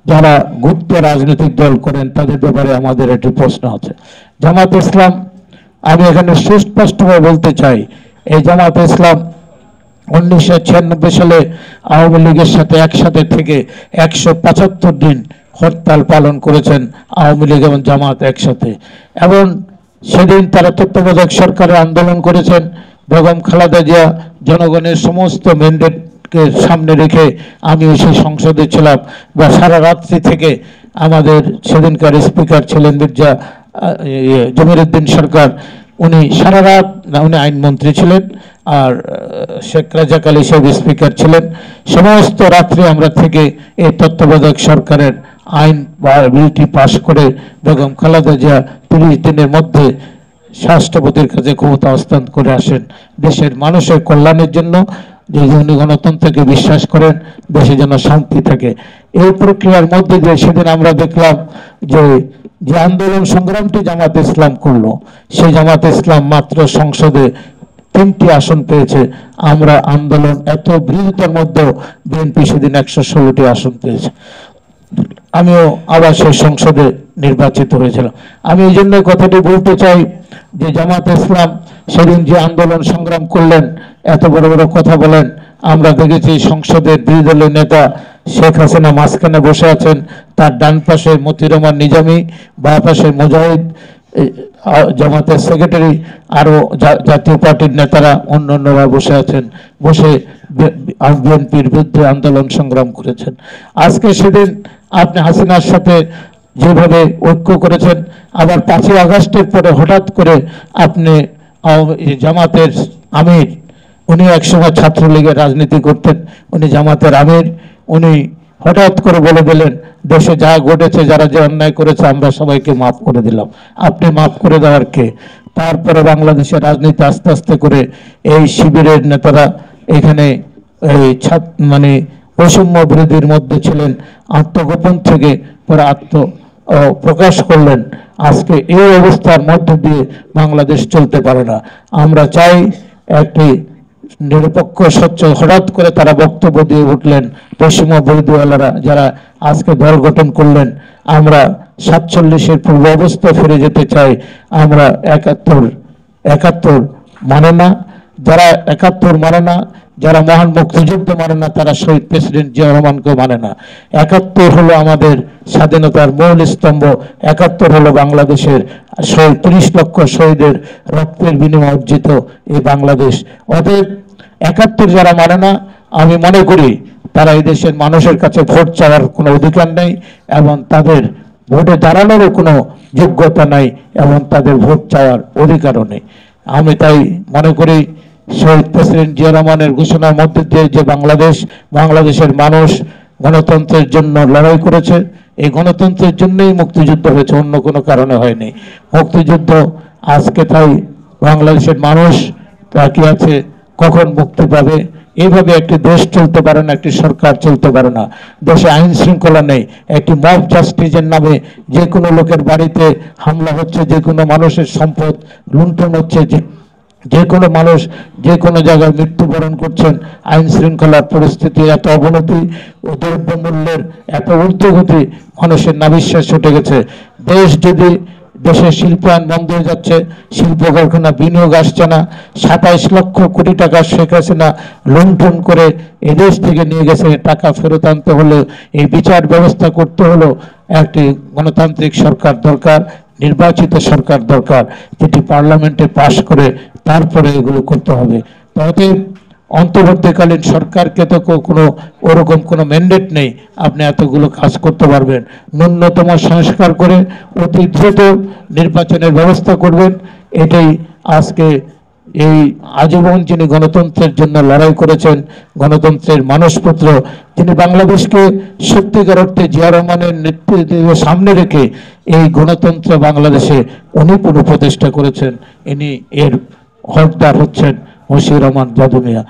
যারা গুপ্ত রাজনৈতিক দল করেন তাদের ব্যাপারে আমাদের একটি প্রশ্ন আছে। জামাত ইসলাম, আমি এখানে সুস্পষ্টভাবে বলতে চাই, এই জামাত ইসলাম 1996 সালে আওয়ামী লীগের সাথে একসাথে থেকে 175 দিন হরতাল পালন করেছেন আওয়ামী লীগ এবং জামাত একসাথে, এবং সেদিন তারা তত্ত্বাবধায়ক সরকারের আন্দোলন করেছেন। বেগম খালেদা জিয়া জনগণের সমস্ত ম্যান্ডেটকে সামনে রেখে আমিও সেই সংসদে ছিলাম, বা সারা রাত্রি থেকে আমাদের সেদিনকার স্পিকার ছিলেন মির্জা জমিরুদ্দিন সরকার, উনি সারা রাত, উনি আইনমন্ত্রী ছিলেন, আর শেখ রাজাক আলী সাহেব স্পিকার ছিলেন। সমস্ত রাত্রি আমরা থেকে এই তত্ত্বাবধায়ক সরকারের আইন বা বিলটি পাশ করে বেগম খালেদা জিয়া 30 দিনের মধ্যে রাষ্ট্রপতির কাছে ক্ষমতা হস্তান্তর করে আসেন দেশের মানুষের কল্যাণের জন্য, যে উনি গণতন্ত্রকে বিশ্বাস করেন, দেশে যেন শান্তি থাকে। এই প্রক্রিয়ার মধ্যে দিয়ে সেদিন আমরা দেখলাম যে আন্দোলন সংগ্রামটি জামাত ইসলাম করলো, সেই জামাত ইসলাম মাত্র সংসদে 3টি আসন পেয়েছে। আমরা আন্দোলন এত বিরোধিতার মধ্যেও বিএনপি সেদিন 116টি আসন পেয়েছে। আমিও আবার সেই সংসদে নির্বাচিত হয়েছিলাম। আমি এই জন্য কথাটি বলতে চাই যে জামাত ইসলাম সেদিন যে আন্দোলন সংগ্রাম করলেন, এত বড় বড় কথা বলেন, আমরা দেখেছি সংসদের বিরোধী দলের নেতা শেখ হাসিনা মাঝখানে বসে আছেন, তার ডান পাশে মতিউর রহমান নিজামী, বাঁ পাশে মুজাহিদ, জামাতের সেক্রেটারি, আরো জাতীয় পার্টির নেতারা অন্যান্যরা বসে আছেন, বসে বিএনপির বিরুদ্ধে আন্দোলন সংগ্রাম করেছেন। আজকে সেদিন আপনি হাসিনার সাথে যেভাবে ঐক্য করেছেন, আবার 5ই আগস্টের পরে হঠাৎ করে আপনি জামাতের আমির, উনি একসময় ছাত্রলীগের রাজনীতি করতেন, উনি জামাতের আমির, উনি হঠাৎ করে বলে দিলেন দেশে যা ঘটেছে, যারা যে অন্যায় করেছে আমরা সবাইকে মাফ করে দিলাম। আপনি মাফ করে দেওয়ার কে? তারপরে বাংলাদেশের রাজনীতি আস্তে আস্তে করে এই শিবিরের নেতারা এখানে এই মানে বৈষম্য বিরোধীর মধ্যে ছিলেন, আত্মগোপন থেকে পরে প্রকাশ করলেন। আজকে এই অবস্থার মধ্যে দিয়ে বাংলাদেশ চলতে পারে না। আমরা চাই একটি নিরপেক্ষ স্বচ্ছ, হঠাৎ করে তারা বক্তব্য দিয়ে উঠলেন বৈষম্য বিরোধীওয়ালারা, যারা আজকে দল গঠন করলেন। আমরা 47-এর পূর্ব অবস্থায় ফিরে যেতে চাই। আমরা 71 মানে না, যারা 71 মানে না, যারা মহান মুক্তিযুদ্ধ মানে না, তারা শহীদ প্রেসিডেন্ট জিয়া রহমানকে মানে না। 71 হলো আমাদের স্বাধীনতার মূল স্তম্ভ, 71 হলো বাংলাদেশের 30 লক্ষ শহীদের রক্তের বিনিময়ে অর্জিত এই বাংলাদেশ। অতএব 71 যারা মানে না, আমি মনে করি তারা এই দেশের মানুষের কাছে ভোট চাওয়ার কোনো অধিকার নেই, এবং তাদের ভোটে দাঁড়ানোরও কোনো যোগ্যতা নাই, এবং তাদের ভোট চাওয়ার অধিকারও নেই। আমি তাই মনে করি শহীদ প্রেসিডেন্ট জিয়া রহমানের ঘোষণার মধ্যে দিয়ে যে বাংলাদেশের মানুষ গণতন্ত্রের জন্য লড়াই করেছে, এই গণতন্ত্রের জন্যই মুক্তিযুদ্ধ হয়েছে, অন্য কোনো কারণে হয়নি মুক্তিযুদ্ধ। আজকে তাই বাংলাদেশের মানুষ তাকিয়ে আছে কখন মুক্তি পাবে। এইভাবে একটি দেশ চলতে পারে না, একটি সরকার চলতে পারে না। দেশে আইন শৃঙ্খলা নেই, একটি মব জাস্টিসের নামে যে কোনো লোকের বাড়িতে হামলা হচ্ছে, যে কোনো মানুষের সম্পদ লুণ্ঠন হচ্ছে, যে কোনো মানুষ যে কোনো জায়গায় মৃত্যুবরণ করছেন। আইন শৃঙ্খলার পরিস্থিতি এত অবনতি ও দ্রব্যমূল্যের এত ঊর্ধ্বগতি, মানুষের নাবিশ্বাস ছুটে গেছে। দেশের শিল্পায়ন বন্ধ হয়ে যাচ্ছে, শিল্প কারখানা বিনিয়োগ আসছে না। 27 লক্ষ কোটি টাকা শেখ হাসিনা লুণ্ঠন করে এদেশ থেকে নিয়ে গেছে। টাকা ফেরত আনতে হলে, এই বিচার ব্যবস্থা করতে হলো, একটি গণতান্ত্রিক সরকার দরকার, নির্বাচিত সরকার দরকার, যেটি পার্লামেন্টে পাশ করে তারপরে এগুলো করতে হবে। তাতে অন্তর্বর্তীকালীন সরকারকে তো ওরকম কোনো ম্যান্ডেট নেই আপনি এতগুলো কাজ করতে পারবেন। ন্যূনতম সংস্কার করে অতি দ্রুত নির্বাচনের ব্যবস্থা করবেন। এটাই আজকে এই আজীবন যিনি গণতন্ত্রের জন্য লড়াই করেছেন, গণতন্ত্রের মানসপুত্র, যিনি বাংলাদেশকে সত্যিকার অর্থে জিয়া রহমানের নেতৃত্বে সামনে রেখে এই গণতন্ত্র বাংলাদেশে উনি পুনঃপ্রতিষ্ঠা করেছেন, ইনি এর হকদার হচ্ছেন মশিউর রহমান যাদু মিয়া।